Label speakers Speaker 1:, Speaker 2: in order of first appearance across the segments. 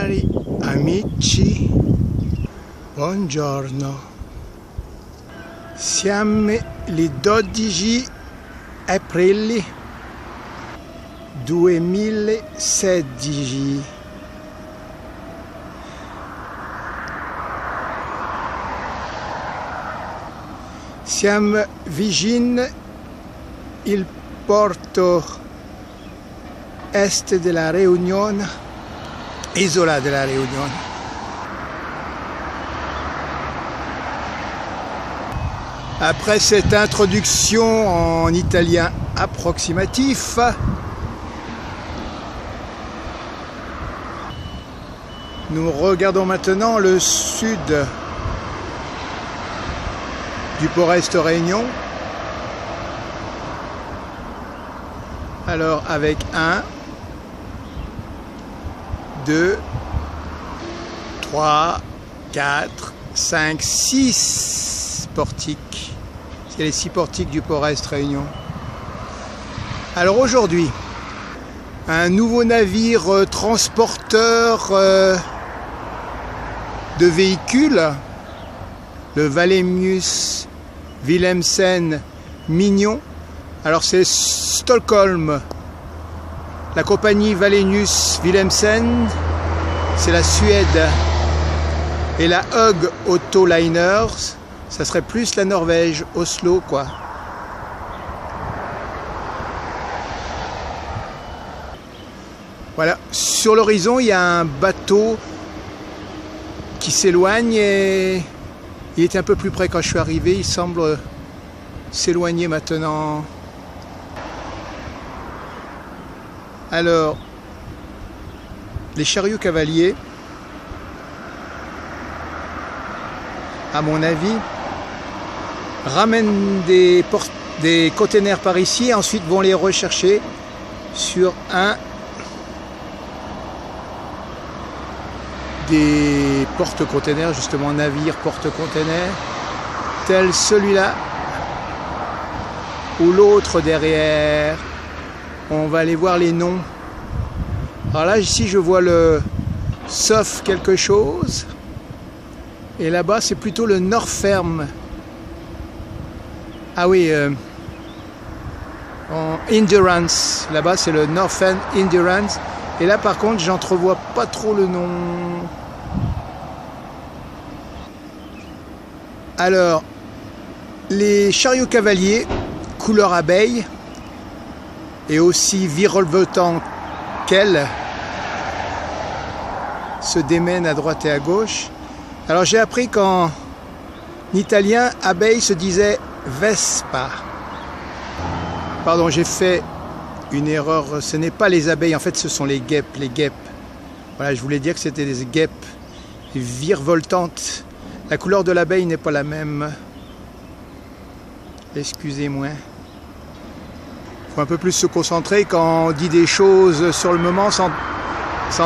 Speaker 1: Cari amici, buongiorno. Siamo il 12 aprile 2016. Siamo vicino il porto est della Réunion, isola della Réunion. Après cette introduction en italien approximatif, nous regardons maintenant le sud du Port-Est Réunion. Alors avec 1, 2, 3, 4, 5, 6 portiques. C'est les 6 portiques du Port-Est Réunion. Alors aujourd'hui, un nouveau navire transporteur de véhicules, le Wallenius Wilhelmsen Mignon. Alors c'est Stockholm, la compagnie Wallenius Wilhelmsen, c'est la Suède, et la Höegh Autoliners, ça serait plus la Norvège, Oslo quoi. Voilà, sur l'horizon il y a un bateau qui s'éloigne et il était un peu plus près quand je suis arrivé, il semble s'éloigner maintenant. Alors, les chariots cavaliers, à mon avis, ramènent des containers par ici et ensuite vont les rechercher sur un des porte-containers, justement navire porte-containers, tel celui-là ou l'autre derrière. On va aller voir les noms. Alors là, ici, je vois le Sauf quelque chose. Et là-bas, c'est plutôt le Norferm. Ah oui, en Endurance. Là-bas, c'est le Northern Endurance. Et là, par contre, j'entrevois pas trop le nom. Alors, les chariots cavaliers, couleur abeille, et aussi virevoltant qu'elle, se démène à droite et à gauche. Alors j'ai appris qu'en italien, abeille se disait Vespa. Pardon, j'ai fait une erreur, ce n'est pas les abeilles, en fait ce sont les guêpes, Voilà, je voulais dire que c'était des guêpes virevoltantes. La couleur de l'abeille n'est pas la même. Excusez-moi. Il faut un peu plus se concentrer quand on dit des choses sur le moment sans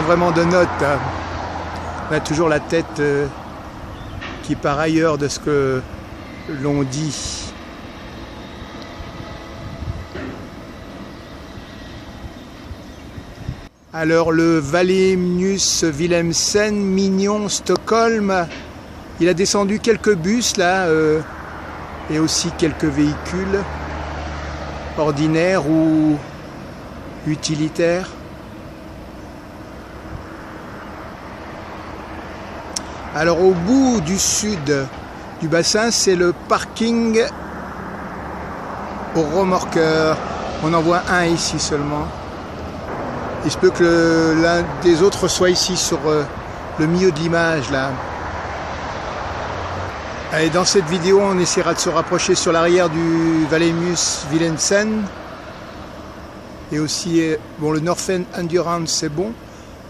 Speaker 1: vraiment de notes. On a toujours la tête qui part ailleurs de ce que l'on dit. Alors le Wallenius Wilhelmsen Mignon Stockholm, il a descendu quelques bus là et aussi quelques véhicules ordinaires ou utilitaires. Alors au bout du sud du bassin, c'est le parking aux remorqueurs. On en voit un ici seulement. Il se peut que l'un des autres soit ici sur le milieu de l'image là. Allez, dans cette vidéo, on essaiera de se rapprocher sur l'arrière du Wallenius Wilhelmsen. Et aussi, bon, le Northern Endurance, c'est bon.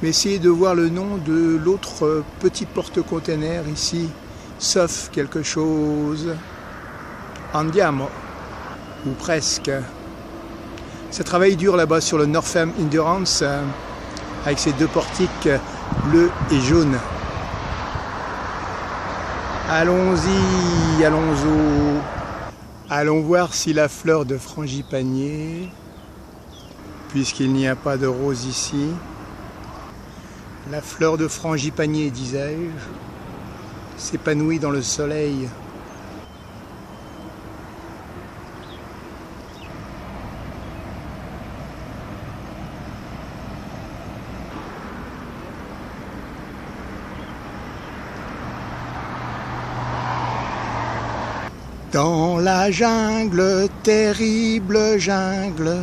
Speaker 1: Mais essayez de voir le nom de l'autre petit porte-container ici. Sauf quelque chose. Andiamo. Ou presque. Ça travaille dur là-bas sur le Northern Endurance. Avec ses 2 portiques bleus et jaunes. Allons-y, allons-y. Allons voir si la fleur de frangipanier, puisqu'il n'y a pas de rose ici. La fleur de frangipanier, disais-je, s'épanouit dans le soleil. Dans la jungle, terrible jungle,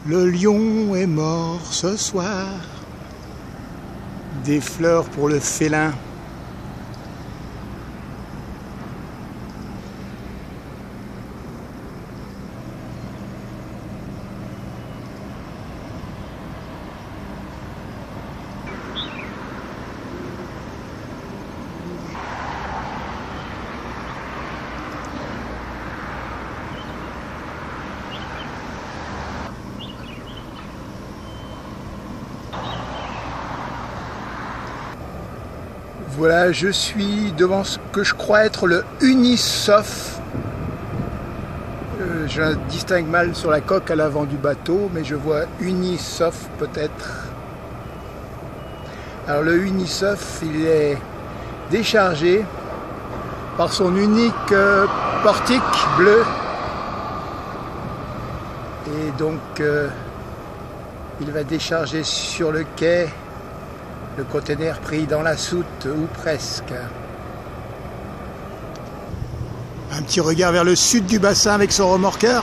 Speaker 1: le lion est mort ce soir. Des fleurs pour le félin. Voilà, je suis devant ce que je crois être le Unisof. Je distingue mal sur la coque à l'avant du bateau, mais je vois Unisof peut-être. Alors le Unisof, il est déchargé par son unique portique bleu. Et donc, il va décharger sur le quai. Le conteneur pris dans la soute, ou presque. Un petit regard vers le sud du bassin avec son remorqueur.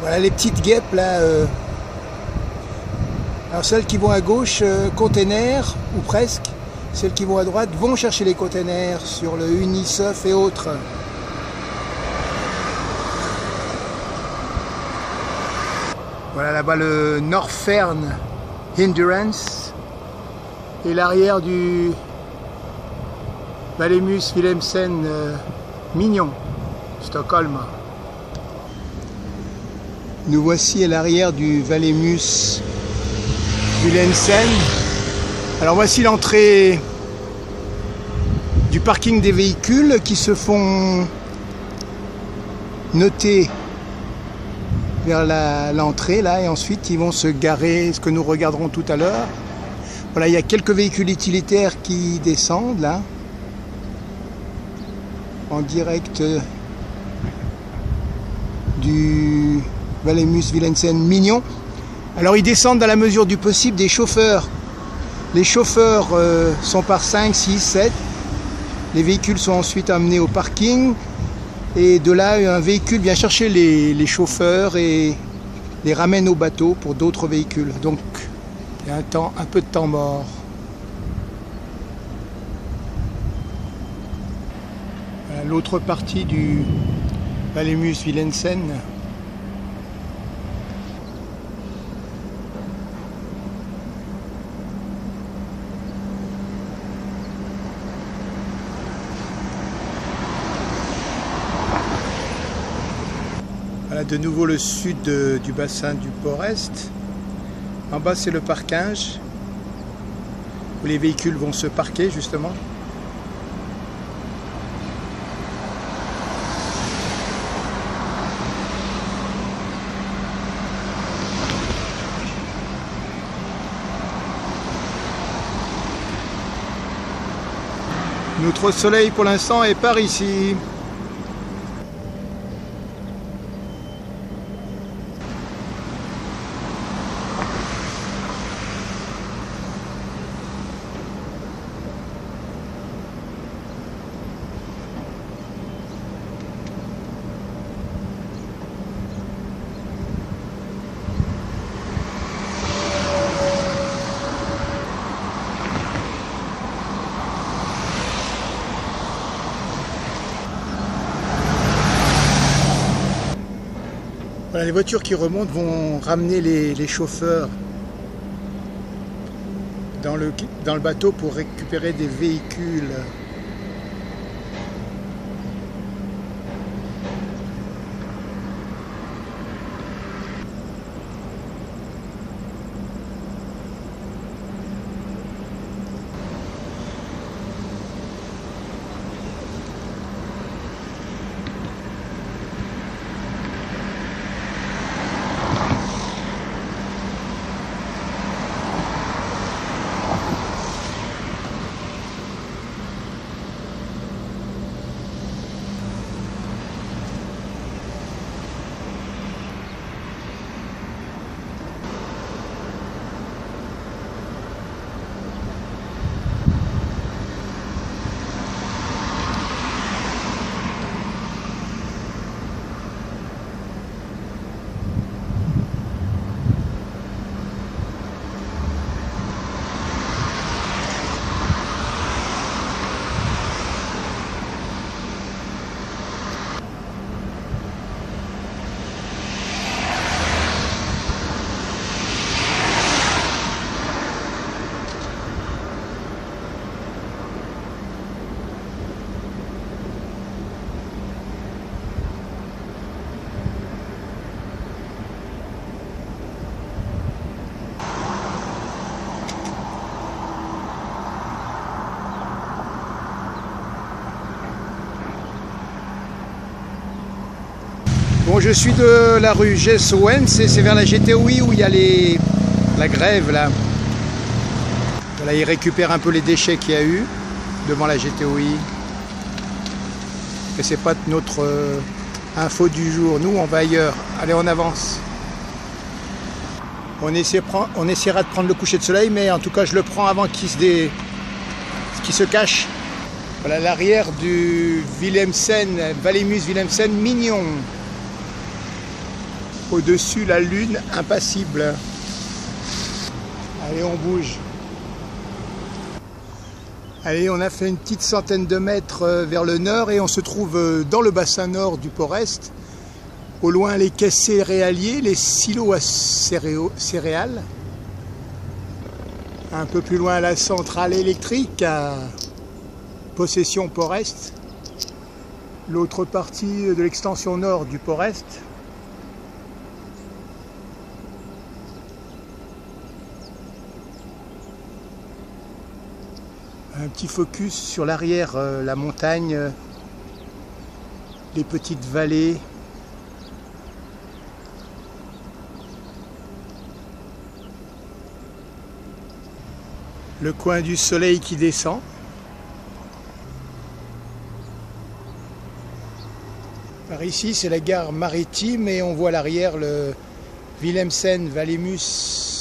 Speaker 1: Voilà les petites guêpes là. Alors celles qui vont à gauche, conteneurs, ou presque. Celles qui vont à droite vont chercher les conteneurs sur le Unisof et autres. Voilà là-bas le Northern Endurance et l'arrière du Wallenius Wilhelmsen Mignon, Stockholm. Nous voici à l'arrière du Wallenius Wilhelmsen. Alors voici l'entrée du parking des véhicules qui se font noter vers l'entrée là, et ensuite ils vont se garer, ce que nous regarderons tout à l'heure. Voilà, il y a quelques véhicules utilitaires qui descendent là, en direct du Wallenius Wilhelmsen Mignon. Alors ils descendent dans la mesure du possible des chauffeurs. Les chauffeurs sont par 5, 6, 7. Les véhicules sont ensuite amenés au parking. Et de là, un véhicule vient chercher les chauffeurs et les ramène au bateau pour d'autres véhicules. Donc, il y a un peu de temps mort. Voilà l'autre partie du Wallenius Wilhelmsen. Voilà de nouveau le sud du bassin du Port-Est. En bas c'est le parking où les véhicules vont se parquer justement. Notre soleil pour l'instant est par ici. Voilà, les voitures qui remontent vont ramener les chauffeurs dans le bateau pour récupérer des véhicules. Bon, je suis de la rue Gess-Owens et c'est vers la GTOI où il y a la grève là. Voilà, ils récupèrent un peu les déchets qu'il y a eu devant la GTOI. Mais c'est pas notre info du jour. Nous, on va ailleurs. Allez, on avance. On essaiera de prendre le coucher de soleil, mais en tout cas, je le prends avant qu'il se cache. Voilà l'arrière du Willemsen, Wallenius-Wilhelmsen mignon. Au-dessus, la lune impassible. Allez, on bouge. Allez, on a fait une petite centaine de mètres vers le nord et on se trouve dans le bassin nord du Port-Est. Au loin, les caisses céréaliers, les silos à céréales. Un peu plus loin, la centrale électrique à Possession Port-Est. L'autre partie de l'extension nord du Port-Est. Un petit focus sur l'arrière, la montagne, les petites vallées. Le coin du soleil qui descend. Par ici, c'est la gare maritime et on voit à l'arrière le Willemsen Wallenius.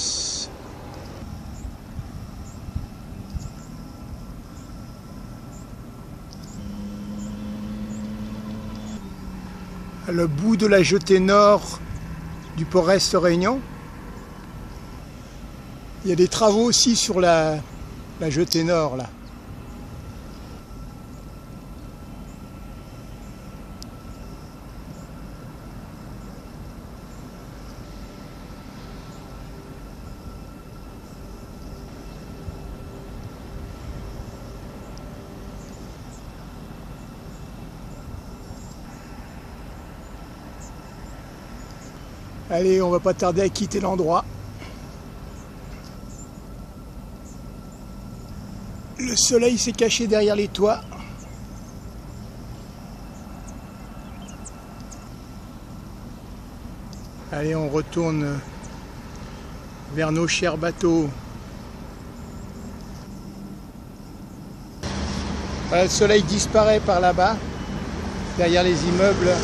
Speaker 1: Le bout de la jetée nord du Port-Est Réunion. Il y a des travaux aussi sur la jetée nord là. Allez, on va pas tarder à quitter l'endroit. Le soleil s'est caché derrière les toits. Allez, on retourne vers nos chers bateaux. Voilà, le soleil disparaît par là-bas, derrière les immeubles.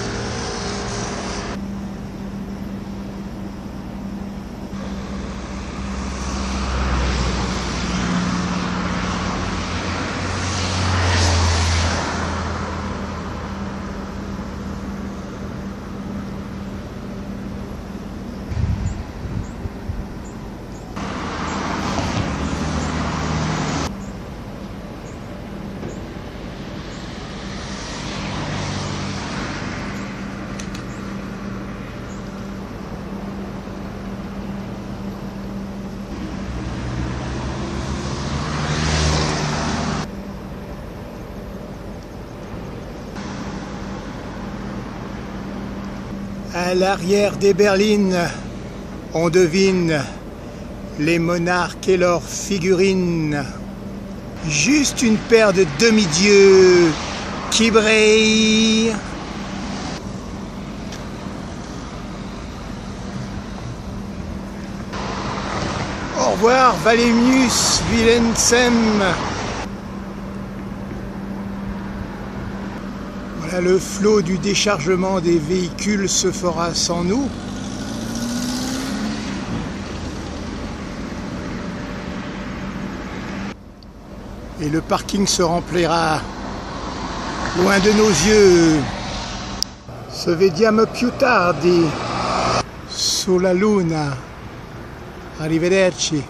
Speaker 1: À l'arrière des berlines, on devine les monarques et leurs figurines. Juste une paire de demi-dieux qui brillent. Au revoir, Wallenius-Wilhelmsen. Voilà, le flot du déchargement des véhicules se fera sans nous. Et le parking se remplira loin de nos yeux. Se vediamo più tardi sulla luna. Arrivederci.